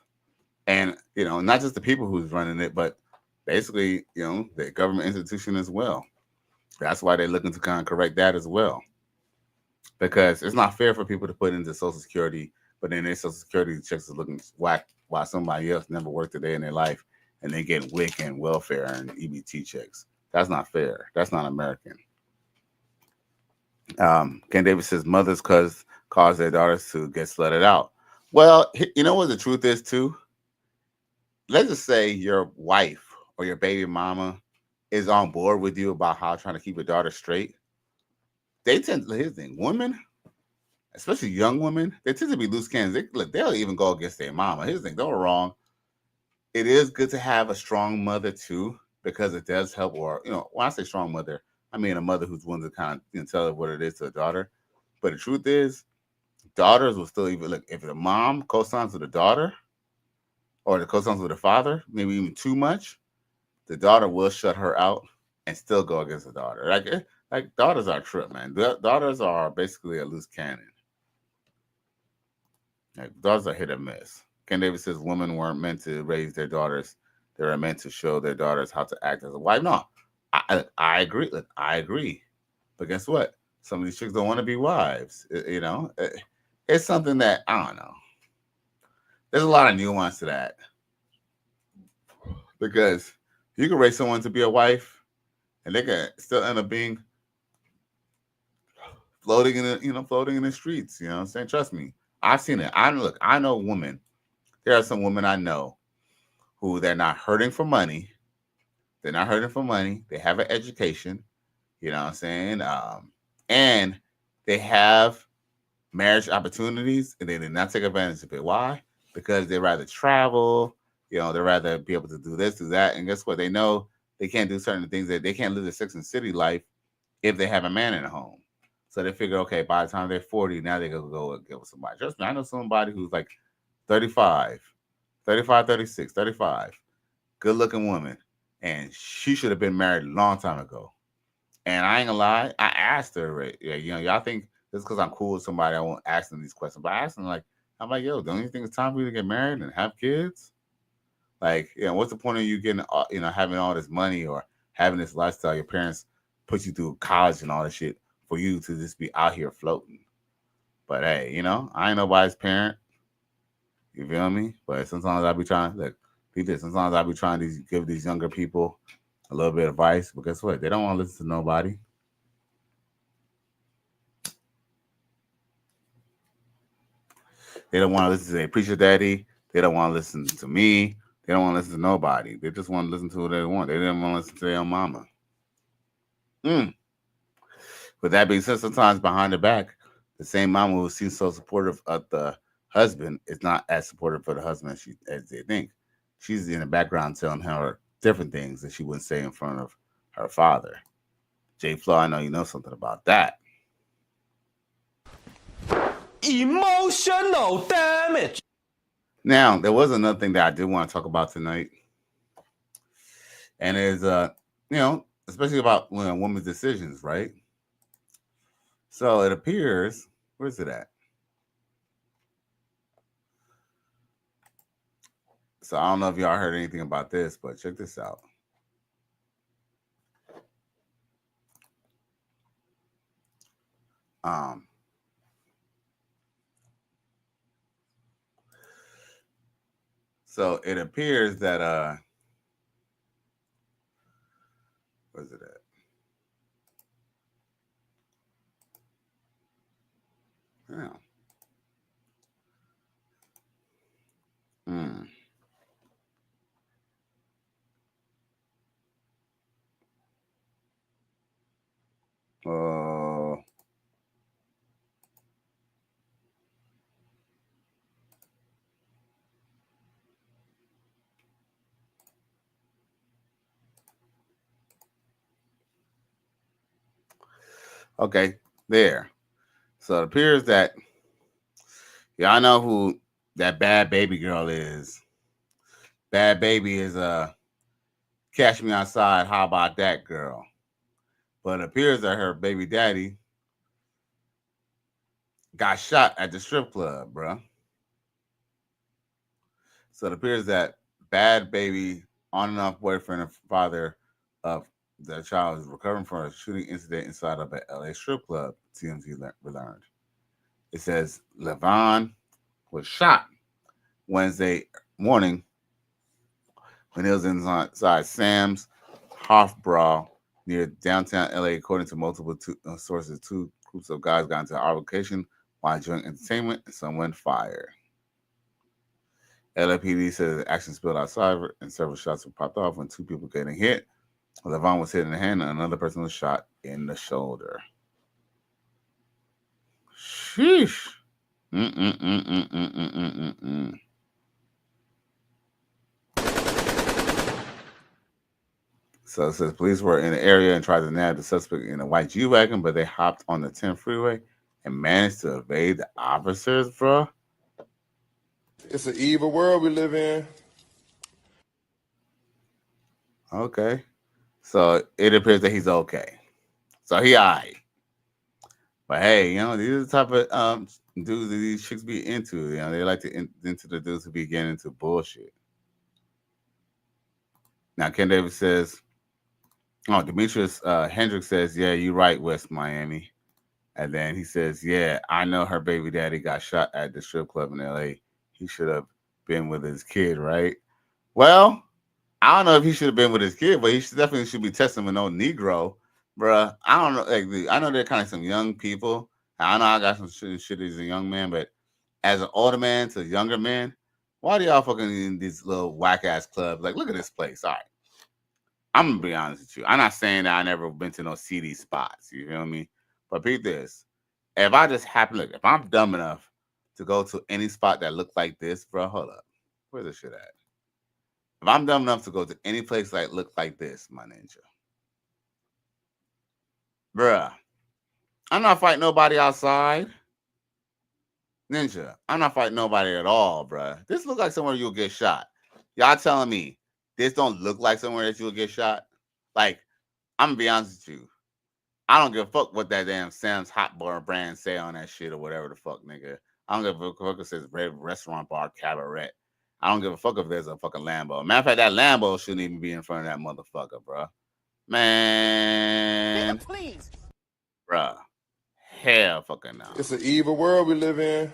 S6: and not just the people who's running it, but basically the government institution as well. That's why they're looking to kind of correct that as well, because it's not fair for people to put into Social Security, but then their Social Security checks are looking whack while somebody else never worked a day in their life and they get WIC and welfare and EBT checks. That's not fair. That's not American. Ken Davis says mothers cause their daughters to get slutted out. Well, you know what the truth is too? Let's just say your wife or your baby mama is on board with you about how trying to keep your daughter straight. Here's the thing, women, especially young women, they tend to be loose cannons. They'll even go against their mama. Here's the thing, don't wrong. It is good to have a strong mother too, because it does help. Or when I say strong mother, I mean a mother who's willing to kind of tell her what it is to a daughter. But the truth is, daughters will still even look if the mom co-signs to the daughter, or the co-signs with the father, maybe even too much, the daughter will shut her out and still go against the daughter. Like daughters are a trip, man. Daughters are basically a loose cannon. Like, daughters are hit or miss. Ken Davis says women weren't meant to raise their daughters. They were meant to show their daughters how to act as a wife. No, I agree. I agree. But guess what? Some of these chicks don't want to be wives. It's something that, I don't know. There's a lot of nuance to that. Because you can raise someone to be a wife, and they can still end up being floating in the streets. You know what I'm saying? Trust me. I've seen it. I know women. There are some women I know who they're not hurting for money. They're not hurting for money. They have an education. You know what I'm saying? And they have marriage opportunities, and they did not take advantage of it. Why? Because they rather travel. They rather be able to do this, do that. And guess what? They know they can't do certain things. That they can't live the Sex and City life if they have a man in the home. So they figure, okay, by the time they're 40, now they're going to go and get with somebody. Trust me, I know somebody who's like 35, 36, 35, good-looking woman, and she should have been married a long time ago. And I ain't gonna lie, I asked her, y'all think this is because I'm cool with somebody, I won't ask them these questions, but I asked them, I'm like, yo, don't you think it's time for you to get married and have kids? Like, what's the point of you getting, having all this money or having this lifestyle? Your parents put you through college and all this shit for you to just be out here floating. But hey, I ain't nobody's parent. You feel me? But sometimes I be trying to sometimes I be trying to give these younger people a little bit of advice. But guess what? They don't want to listen to nobody. They don't want to listen to their preacher daddy. They don't want to listen to me. They don't want to listen to nobody. They just want to listen to what they want. They didn't want to listen to their own mama. With that being said, sometimes behind the back, the same mama who seems so supportive of the husband is not as supportive for the husband as they think. She's in the background telling her different things that she wouldn't say in front of her father. Jay Flo, I know you know something about that.
S17: Emotional damage.
S6: Now, there was another thing that I did want to talk about tonight. And it's, especially about women's decisions, right? So it appears, where's it at? So I don't know if y'all heard anything about this, but check this out. So it appears that where's it at? Yeah. Okay, there. So it appears that y'all know who that Bad Baby girl is. Bad Baby is Catch Me Outside, How About That girl. But it appears that her baby daddy got shot at the strip club, bro. So it appears that Bad Baby on and off boyfriend and father of the child is recovering from a shooting incident inside of an LA strip club, TMZ learned. It says Levon was shot Wednesday morning when he was inside Sam's Hofbrau near downtown LA, according to multiple sources. Two groups of guys got into an altercation while enjoying entertainment and someone fired. LAPD says the action spilled outside and several shots were popped off when two people getting hit. Levon was hit in the hand and another person was shot in the shoulder. Sheesh. So it says police were in the area and tried to nab the suspect in a white G-Wagon, but they hopped on the 10 freeway and managed to evade the officers, bro.
S1: It's an evil world we live in.
S6: Okay. So it appears that he's okay. So he alright. But hey, these are the type of dudes that these chicks be into. They like to into the dudes who be getting into bullshit. Now, Ken Davis says, oh, Demetrius Hendricks says, yeah, you're right, West Miami. And then he says, yeah, I know her baby daddy got shot at the strip club in L.A. He should have been with his kid, right? Well, I don't know if he should have been with his kid, but he definitely should be testing with no Negro, bruh. I don't know. Like, I know they're kind of some young people. I know I got some shit as a young man, but as an older man to younger men, why do y'all fucking in these little whack ass clubs? Like, look at this place. All right. I'm gonna be honest with you. I'm not saying that I never been to no seedy spots. You feel me? But beat this. If I just happen, look, if I'm dumb enough to go to any spot that look like this, bro, hold up. Where's this shit at? If I'm dumb enough to go to any place that look like this, my ninja, bruh, I'm not fighting nobody outside. Ninja, I'm not fighting nobody at all, bruh. This looks like somewhere you'll get shot. Y'all telling me this don't look like somewhere that you'll get shot? Like, I'm gonna be honest with you. I don't give a fuck what that damn Sam's Hot Bar brand say on that shit or whatever the fuck, nigga. I don't give a fuck if it says Red Restaurant Bar Cabaret. I don't give a fuck if there's a fucking Lambo. Matter of fact, that Lambo shouldn't even be in front of that motherfucker, bro. Man.
S21: Nigga, please.
S6: Bruh. Hell fucking no.
S21: It's an evil world we live in.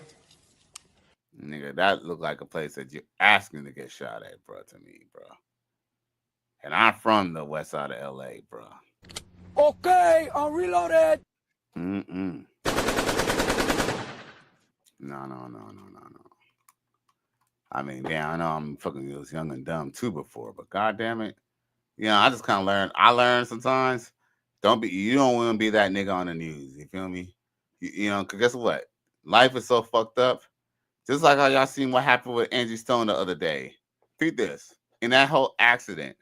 S6: Nigga, that look like a place that you're asking to get shot at, bro, to me, bro. And I'm from the west side of LA, bro.
S21: Okay, I'm reloaded.
S6: No. I mean, damn, I know I'm fucking was young and dumb too before, but god damn it. I just kind of learned. I learned sometimes. You don't want to be that nigga on the news. You feel me? Cause guess what? Life is so fucked up. Just like how y'all seen what happened with Angie Stone the other day. Read this. In that whole accident,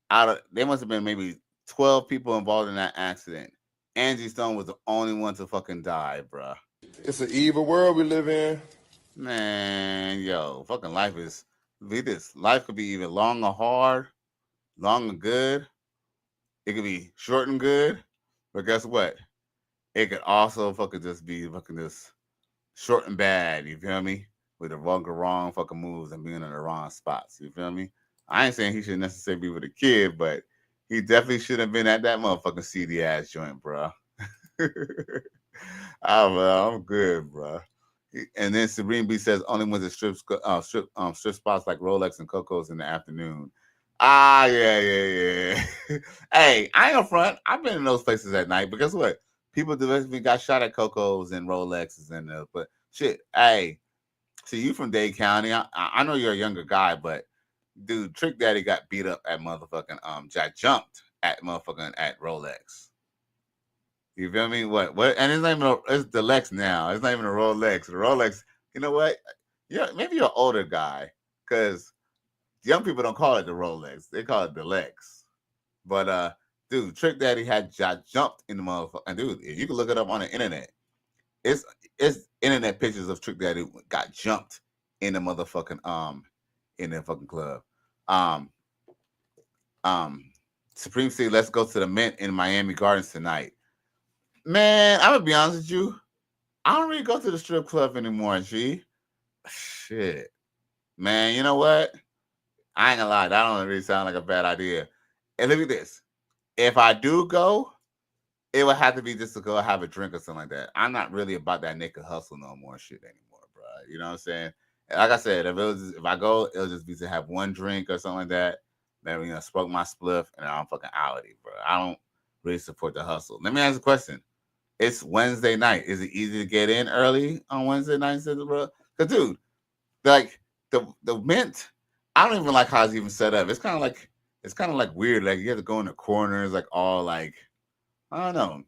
S6: there must have been maybe 12 people involved in that accident. Angie Stone was the only one to fucking die, bruh.
S21: It's an evil world we live in.
S6: Man, yo, fucking life is. Read this. Life could be either long or hard, long and good. It could be short and good. But guess what? It could also fucking just be fucking just short and bad. You feel me? With the wrong fucking moves and being in the wrong spots. You feel me? I ain't saying he should necessarily be with a kid, but he definitely should have been at that motherfucking seedy ass joint, bro. I'm good, bro. And then Sabrina B says only went to strip spots like Rolex and Coco's in the afternoon. Yeah. Hey, I ain't gonna front. I've been in those places at night, but guess what? People directly got shot at Coco's and Rolexes and but shit. Hey, see, you from Dade County. I know you're a younger guy, but dude, Trick Daddy got beat up at motherfucking jumped at motherfucking at Rolex. You feel me? What? And it's not even it's the Lex now. It's not even a Rolex. The Rolex, you know what? Maybe you're an older guy, because young people don't call it the Rolex. They call it the Lex. But dude, Trick Daddy had jumped in the motherfucker. And dude, you can look it up on the internet. It's internet pictures of Trick Daddy got jumped in the motherfucking in the fucking club. Supreme City, let's go to the Mint in Miami Gardens tonight. Man, I'm gonna be honest with you. I don't really go to the strip club anymore, G. Shit. Man, you know what? I ain't gonna lie, that don't really sound like a bad idea. And look at this. If I do go, it would have to be just to go have a drink or something like that. I'm not really about that naked hustle no more shit anymore, bro. You know what I'm saying? And like I said, if I go, it'll just be to have one drink or something like that. Then smoke my spliff and I'm fucking out of it, bro. I don't really support the hustle. Let me ask you a question. It's Wednesday night. Is it easy to get in early on Wednesday night, bro? Because dude, like the Mint, I don't even like how it's even set up. It's kind of like weird. Like you have to go in the corners, like all like I don't know.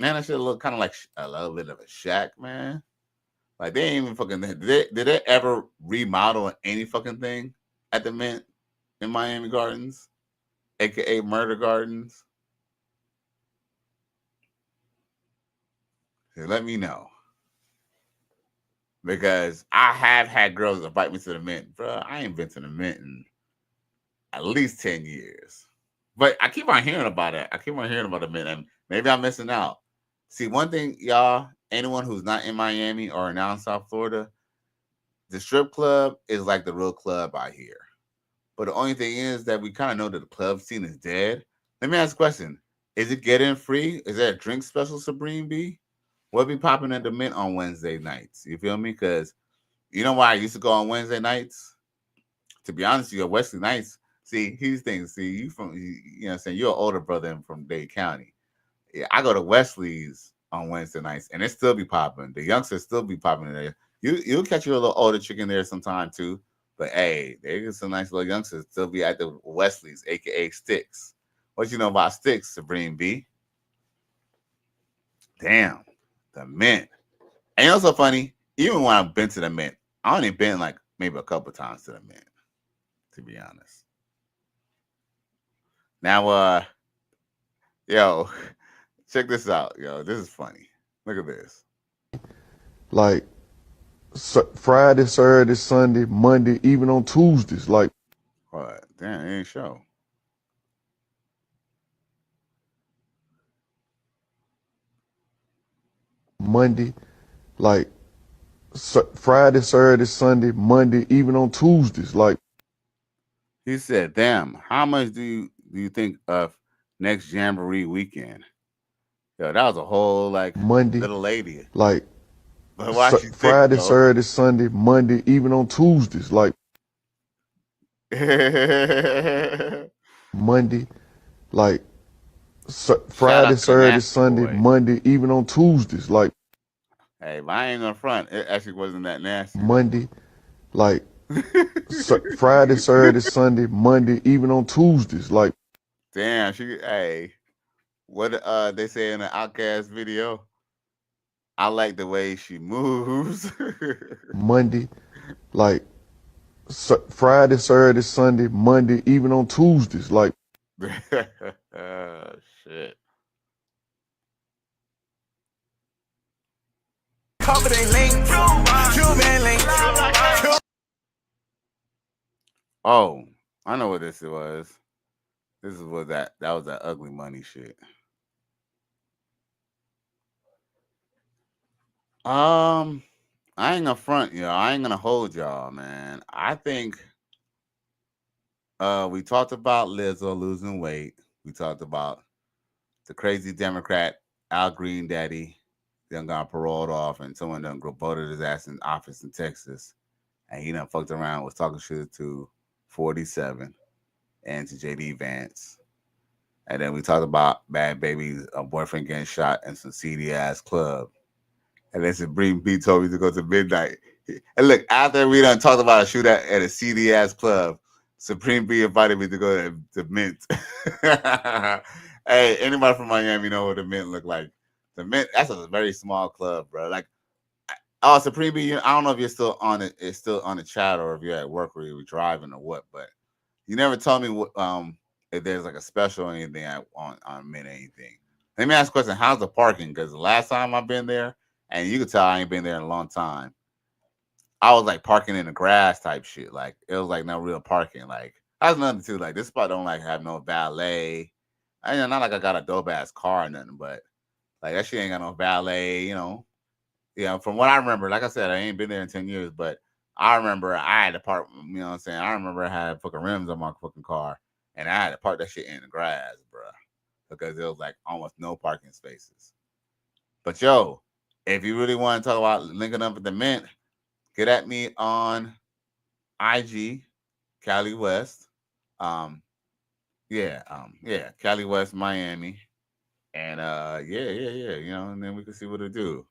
S6: Man, that should look kind of like a little bit of a shack, man. Like they ain't even fucking. Did they ever remodel any fucking thing at the Mint in Miami Gardens, aka Murder Gardens? So let me know, because I have had girls invite me to the Mint, bro. I ain't been to the Mint in at least 10 years. But I keep on hearing about it. I keep on hearing about the Mint, and maybe I'm missing out. See, one thing, y'all, anyone who's not in Miami or now in South Florida, the strip club is like the real club out here. But the only thing is that we kind of know that the club scene is dead. Let me ask a question. Is it getting free? Is there a drink special, Supreme B? What be popping at the Mint on Wednesday nights? You feel me? Because you know why I used to go on Wednesday nights? To be honest with you, Wesley Nights. See, here's the thing. See, you know what I'm saying? You're an older brother from Dade County. Yeah, I go to Wesley's on Wednesday nights, and it still be popping. The youngsters still be popping in there. You'll catch you a little older chick in there sometime too. But hey, there's some nice little youngsters still be at the Wesley's, aka Sticks. What you know about Sticks, Supreme B? Damn, the Mint. And you know so funny? Even when I've been to the Mint, I only been like maybe a couple times to the Mint, to be honest. Now, yo, check this out, yo. This is funny. Look at this.
S1: Like Friday, Saturday, Sunday, Monday, even on Tuesdays. Like,
S6: what? Damn, it ain't show.
S1: Monday, like Friday, Saturday, Sunday, Monday, even on Tuesdays. Like,
S6: he said, "Damn, how much do you think of next Jamboree weekend?" Yo, that was a whole like
S1: Monday,
S6: little lady.
S1: Like
S6: Friday,
S1: Friday, Saturday, Sunday, Monday, even on Tuesdays. Like Monday, like Friday, Saturday, Sunday, Monday, even on Tuesdays. Like,
S6: hey, but I ain't gonna front. It actually wasn't that nasty.
S1: Monday, like Friday, Saturday, Sunday, Monday, even on Tuesdays. Like,
S6: damn, hey, what they say in the Outkast video? I like the way she moves.
S1: Monday, like Friday, Saturday, Sunday, Monday, even on Tuesdays. Like,
S6: shit. Oh, I know what this was. This is what that was that ugly money shit. I ain't gonna front y'all. I ain't gonna hold y'all, man. I think we talked about Lizzo losing weight. We talked about the crazy Democrat Al Green Daddy then got paroled off, and someone done voted his ass in office in Texas, and he done fucked around, was talking shit to 47 and to JD Vance. And then we talked about Bad Baby's boyfriend getting shot in some seedy ass club. And then Supreme B told me to go to midnight. And look, after we done talked about a shootout at a seedy ass club, Supreme B invited me to go to Mint. Hey, anybody from Miami know what the Mint look like? The Mint, that's a very small club, bro. Like, oh, Supreme B, I don't know if you're still on it. It's still on the chat, or if you're at work or you're driving or what. But you never told me what if there's like a special or anything on Mint or anything. Let me ask a question: how's the parking? Because the last time I've been there, and you could tell I ain't been there in a long time, I was like parking in the grass type shit. Like, it was like no real parking. Like, that's nothing too. Like, this spot don't like have no valet. I mean, not like I got a dope ass car or nothing, but like that shit ain't got no valet, you know. Yeah, from what I remember, like I said, I ain't been there in 10 years, but I remember I had to park, you know what I'm saying? I remember I had fucking rims on my fucking car, and I had to park that shit in the grass, bro, because there was like almost no parking spaces. But yo, if you really want to talk about linking up with the Mint, get at me on IG, Cali West. Cali West, Miami. And you know, and then we can see what it do.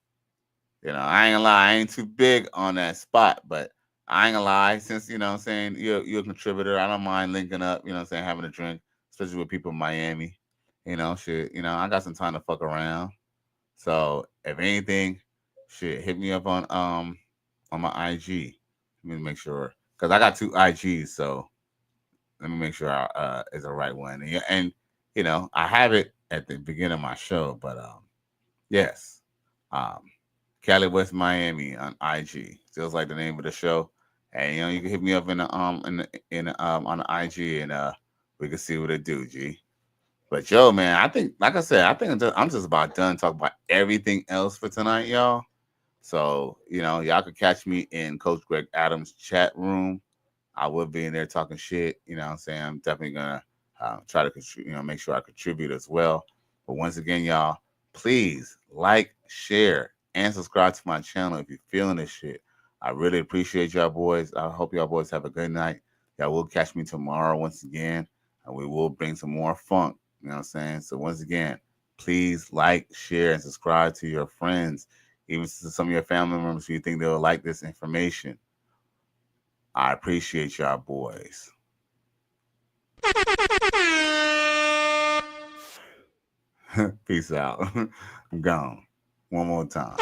S6: You know, I ain't gonna lie, I ain't too big on that spot, but I ain't gonna lie, since, you know what I'm saying, you're a contributor, I don't mind linking up, you know what I'm saying, having a drink, especially with people in Miami. You know, shit, you know, I got some time to fuck around. So if anything, shit, hit me up on my IG. Let me make sure, because I got 2 IGs, so let me make sure it's the right one. And you know, I have it at the beginning of my show, but yes. Cali West Miami on IG. Feels like the name of the show. And you know, you can hit me up on the IG, and we can see what it do, G. But yo, man, I think, like I said, I think I'm just about done talking about everything else for tonight, y'all. So, y'all can catch me in Coach Greg Adams' chat room. I will be in there talking shit. You know what I'm saying? I'm definitely going to try to, make sure I contribute as well. But once again, y'all, please like, share, and subscribe to my channel if you're feeling this shit. I really appreciate y'all boys. I hope y'all boys have a good night. Y'all will catch me tomorrow once again, and we will bring some more funk. You know what I'm saying? So once again, please like, share, and subscribe to your friends, even to some of your family members who you think they'll like this information. I appreciate y'all boys. Peace out. I'm gone. One more time.